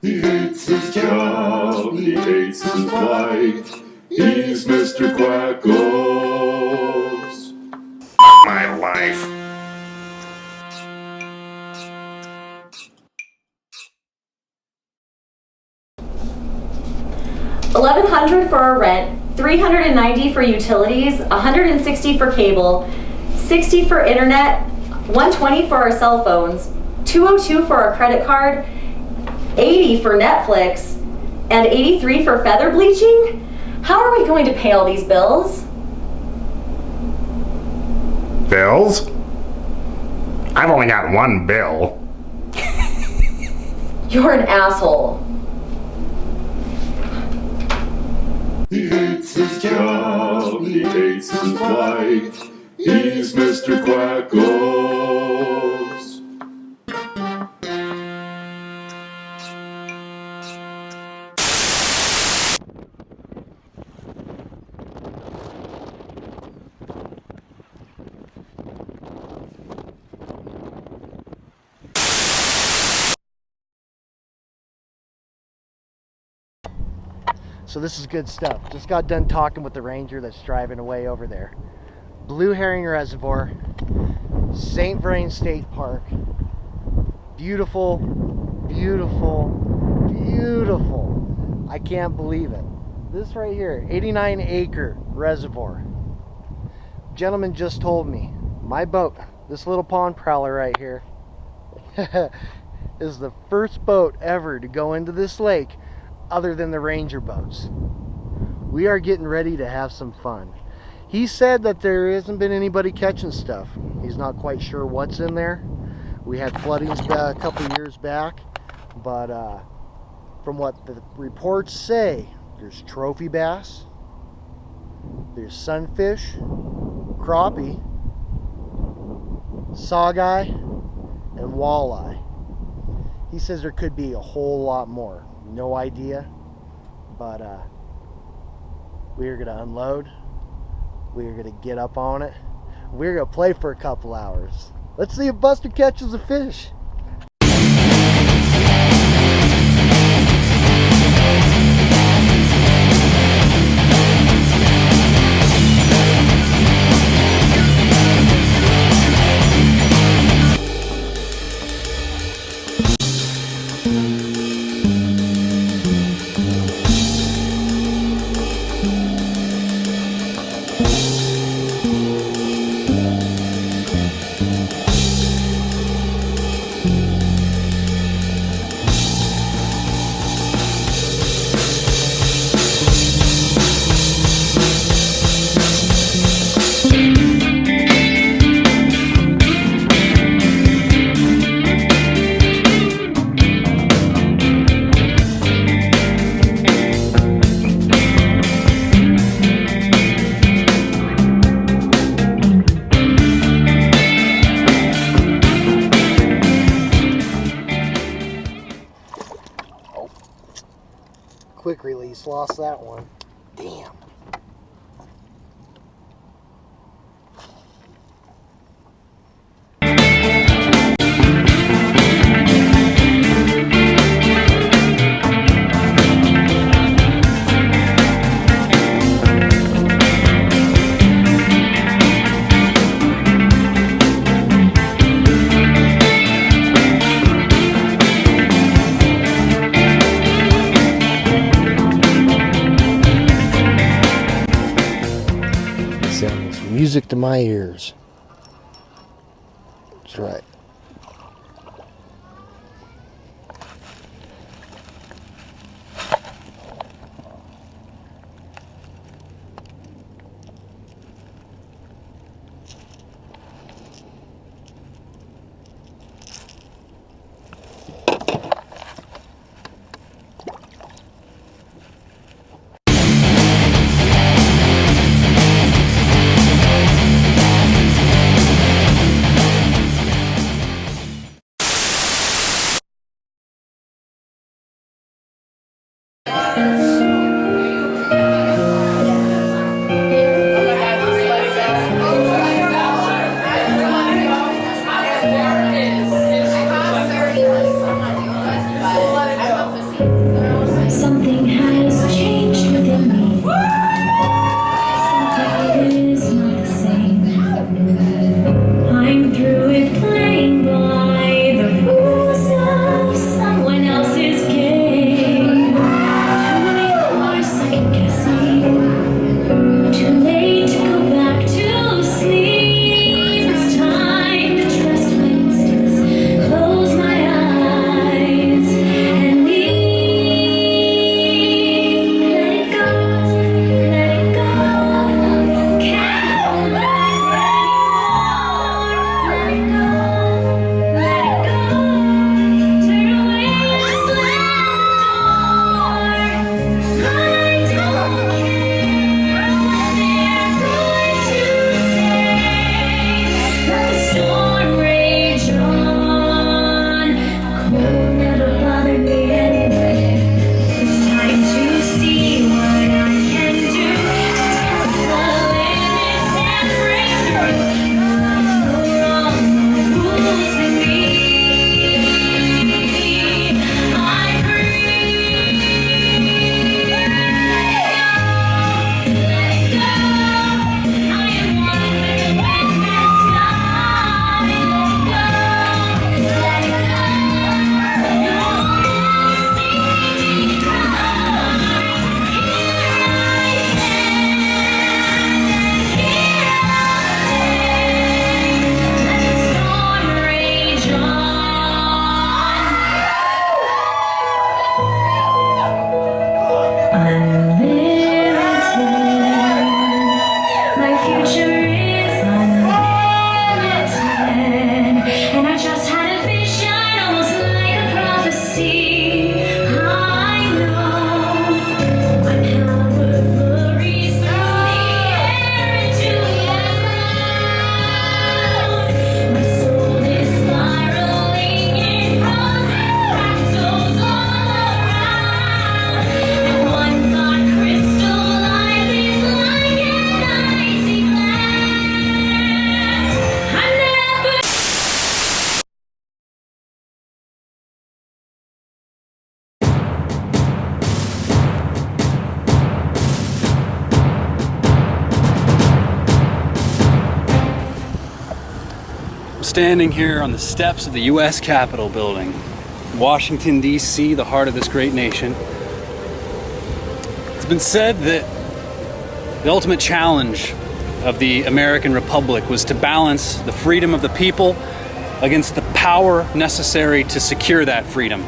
He hates his job, he hates his wife. He's Mr. Quackles. My life. $1,100 for our rent, $390 for utilities, $160 for cable, $60 for internet, $120 for our cell phones, $202 for our credit card, $80 for Netflix, and $83 for feather bleaching? How are we going to pay all these bills? Bills? I've only got one bill. You're an asshole. He hates his job, he hates his wife. He's Mr. Quackles. So this is good stuff. Just got done talking with the ranger that's driving away over there. Blue Herring Reservoir, St. Vrain State Park. Beautiful, beautiful, beautiful. I can't believe it. This right here, 89-acre reservoir. Gentleman just told me, my boat, this little pond prowler right here, is the first boat ever to go into this lake other than the ranger boats. We are getting ready to have some fun. He said that there hasn't been anybody catching stuff. He's not quite sure what's in there. We had floodings a couple years back, but from what the reports say, there's trophy bass, there's sunfish, crappie, saugeye, and walleye. He says there could be a whole lot more. No idea, but we're gonna unload. We're gonna get up on it. We're gonna play for a couple hours. Let's see if Buster catches a fish. Quick release, lost that one. Damn. Sounds music to my ears. That's right. standing here on the steps of the U.S. Capitol building, Washington, D.C., the heart of this great nation. It's been said that the ultimate challenge of the American Republic was to balance the freedom of the people against the power necessary to secure that freedom.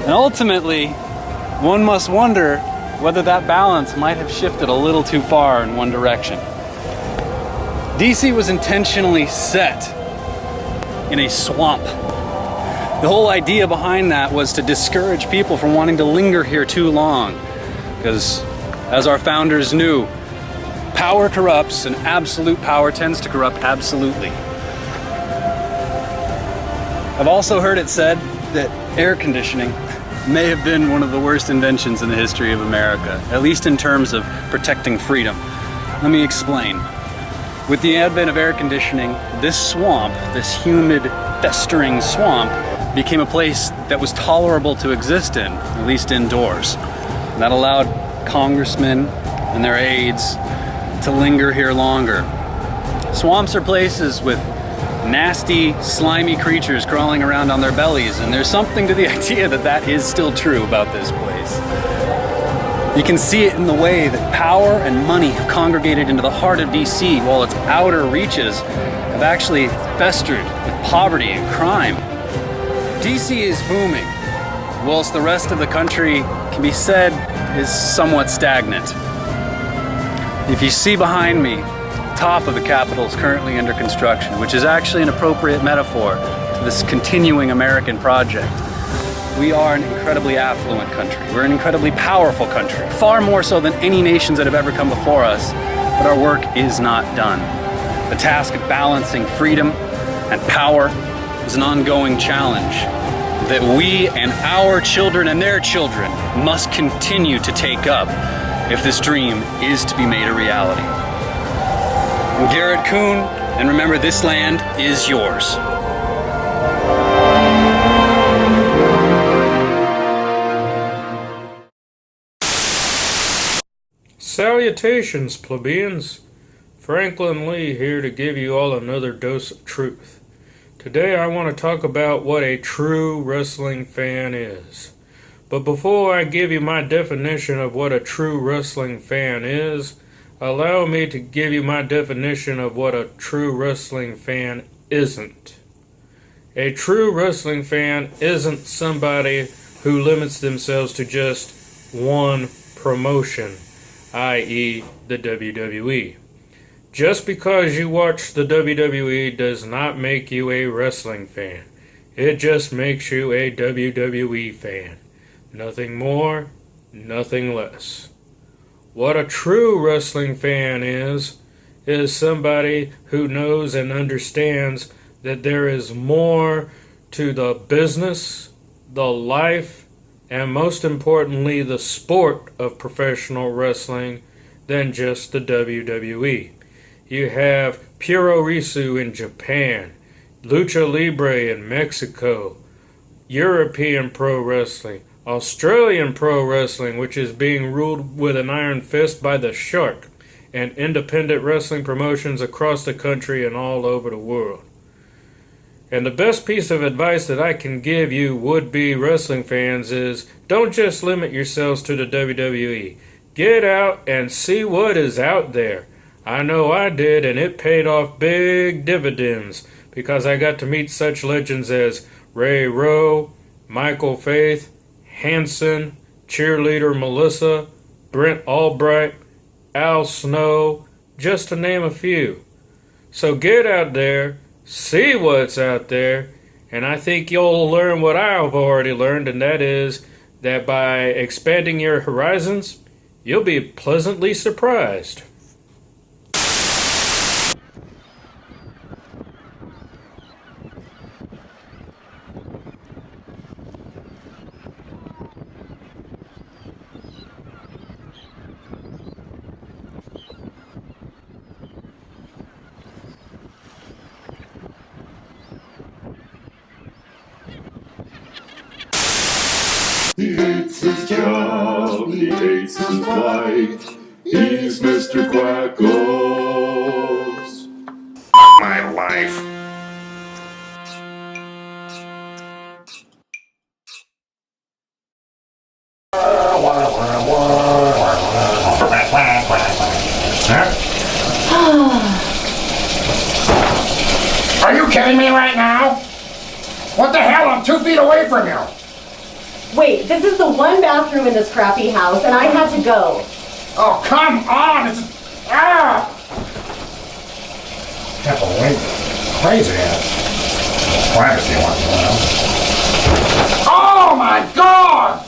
And ultimately, one must wonder whether that balance might have shifted a little too far in one direction. DC was intentionally set in a swamp. The whole idea behind that was to discourage people from wanting to linger here too long, because as our founders knew, power corrupts and absolute power tends to corrupt absolutely. I've also heard it said that air conditioning may have been one of the worst inventions in the history of America, at least in terms of protecting freedom. Let me explain. With the advent of air conditioning, this swamp, this humid, festering swamp, became a place that was tolerable to exist in, at least indoors. And that allowed congressmen and their aides to linger here longer. Swamps are places with nasty, slimy creatures crawling around on their bellies, and there's something to the idea that that is still true about this place. You can see it in the way that power and money have congregated into the heart of DC, while its outer reaches have actually festered with poverty and crime. DC is booming, whilst the rest of the country can be said is somewhat stagnant. If you see behind me, the top of the Capitol is currently under construction, which is actually an appropriate metaphor to this continuing American project. We are an incredibly affluent country. We're an incredibly powerful country, far more so than any nations that have ever come before us, but our work is not done. The task of balancing freedom and power is an ongoing challenge that we and our children and their children must continue to take up if this dream is to be made a reality. I'm Garrett Kuhn, and remember, this land is yours. Salutations, plebeians. Franklin Lee here to give you all another dose of truth. Today I want to talk about what a true wrestling fan is. But before I give you my definition of what a true wrestling fan is, allow me to give you my definition of what a true wrestling fan isn't. A true wrestling fan isn't somebody who limits themselves to just one promotion, i.e. the WWE. Just because you watch the WWE does not make you a wrestling fan. It just makes you a WWE fan. Nothing more, nothing less. What a true wrestling fan is somebody who knows and understands that there is more to the business, the life, and most importantly the sport of professional wrestling than just the WWE. You have Puroresu in Japan, Lucha Libre in Mexico, European pro wrestling, Australian pro wrestling, which is being ruled with an iron fist by the Shark, and independent wrestling promotions across the country and all over the world. And the best piece of advice that I can give you would-be wrestling fans is don't just limit yourselves to the WWE. Get out and see what is out there. I know I did, and it paid off big dividends because I got to meet such legends as Ray Rowe, Michael Faith, Hanson, Cheerleader Melissa, Brent Albright, Al Snow, just to name a few. So get out there, see what's out there, and I think you'll learn what I've already learned, and that is that by expanding your horizons, you'll be pleasantly surprised. He hates his job, he hates his wife. He's Mr. Quackles. right now? What the hell? I'm 2 feet away from you. Wait, this is the one bathroom in this crappy house, and I had to go. Oh, come on! It's... Ah! Can't believe it. Crazy ass. Privacy once in a while. Oh my God!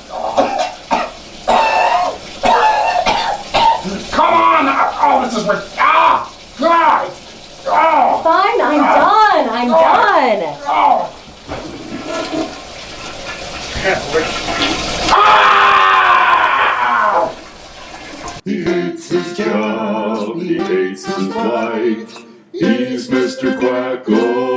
Come on! Oh, this is... Ah! God! Oh! Fine, I'm done. I'm done. Oh! Can't believe... Ah! He hates his job, he hates his wife. He's Mr. Quackles.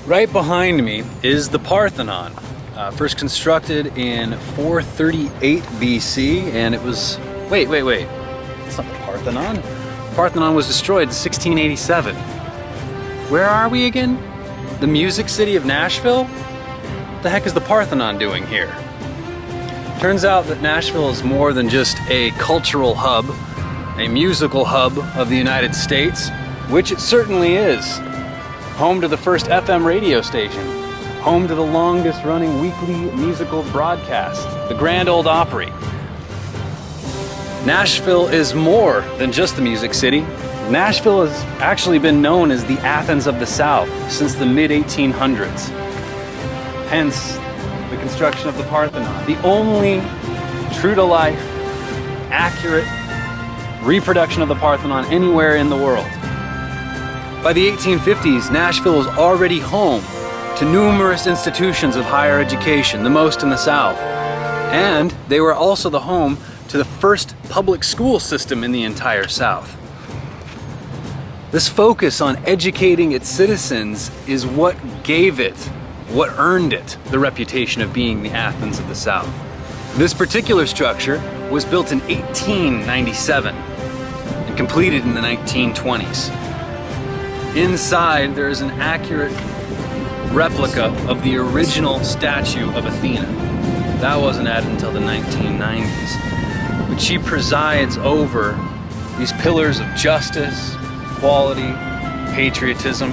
Right behind me is the Parthenon, first constructed in 438 BC, and it was, wait, it's not the Parthenon. Parthenon was destroyed in 1687. Where are we again? The music city of Nashville? What the heck is the Parthenon doing here? Turns out that Nashville is more than just a cultural hub, a musical hub of the United States, which it certainly is. Home to the first FM radio station, home to the longest running weekly musical broadcast, the Grand Ole Opry. Nashville is more than just the music city. Nashville has actually been known as the Athens of the South since the mid-1800s. Hence, the construction of the Parthenon, the only true-to-life, accurate reproduction of the Parthenon anywhere in the world. By the 1850s, Nashville was already home to numerous institutions of higher education, the most in the South. And they were also the home to the first public school system in the entire South. This focus on educating its citizens is what gave it, what earned it, the reputation of being the Athens of the South. This particular structure was built in 1897 and completed in the 1920s. Inside, there is an accurate replica of the original statue of Athena. That wasn't added until the 1990s. But she presides over these pillars of justice, equality, patriotism,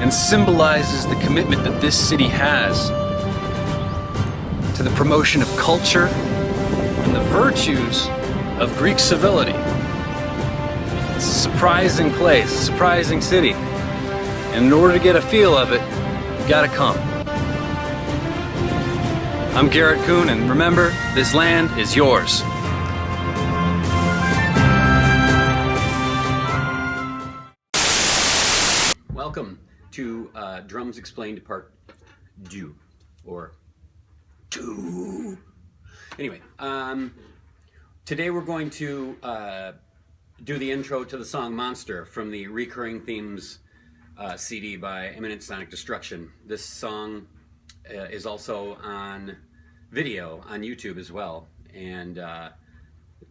and symbolizes the commitment that this city has to the promotion of culture and the virtues of Greek civility. It's a surprising place, a surprising city. And in order to get a feel of it, you gotta come. I'm Garrett Kuhn, and remember, this land is yours. Welcome to Drums Explained Part 2, or 2. Anyway, today we're going to do the intro to the song Monster from the Recurring Themes CD by Imminent Sonic Destruction. This song is also on video on YouTube as well, and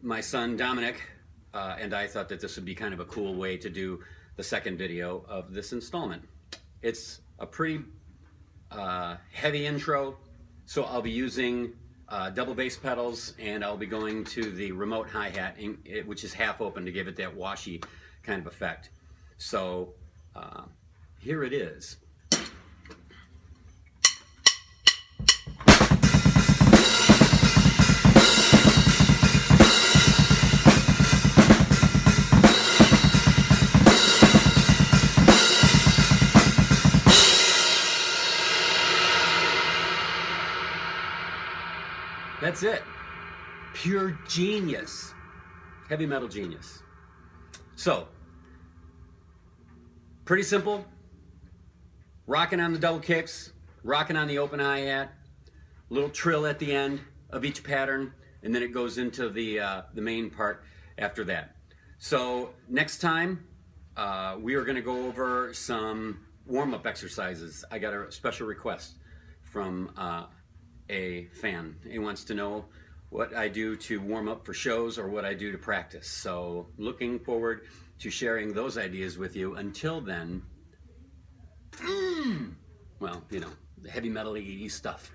my son Dominic and I thought that this would be kind of a cool way to do the second video of this installment. It's a pretty heavy intro, so I'll be using double bass pedals, and I'll be going to the remote hi-hat, which is half open to give it that washy kind of effect. So here it is. That's it. Pure genius. Heavy metal genius. So, pretty simple. Rocking on the double kicks, rocking on the open hi-hat, little trill at the end of each pattern, and then it goes into the main part after that. So next time, we are going to go over some warm-up exercises. I got a special request from a fan. He wants to know what I do to warm up for shows or what I do to practice. So looking forward to sharing those ideas with you. Until then, well, you know, the heavy metal-y stuff.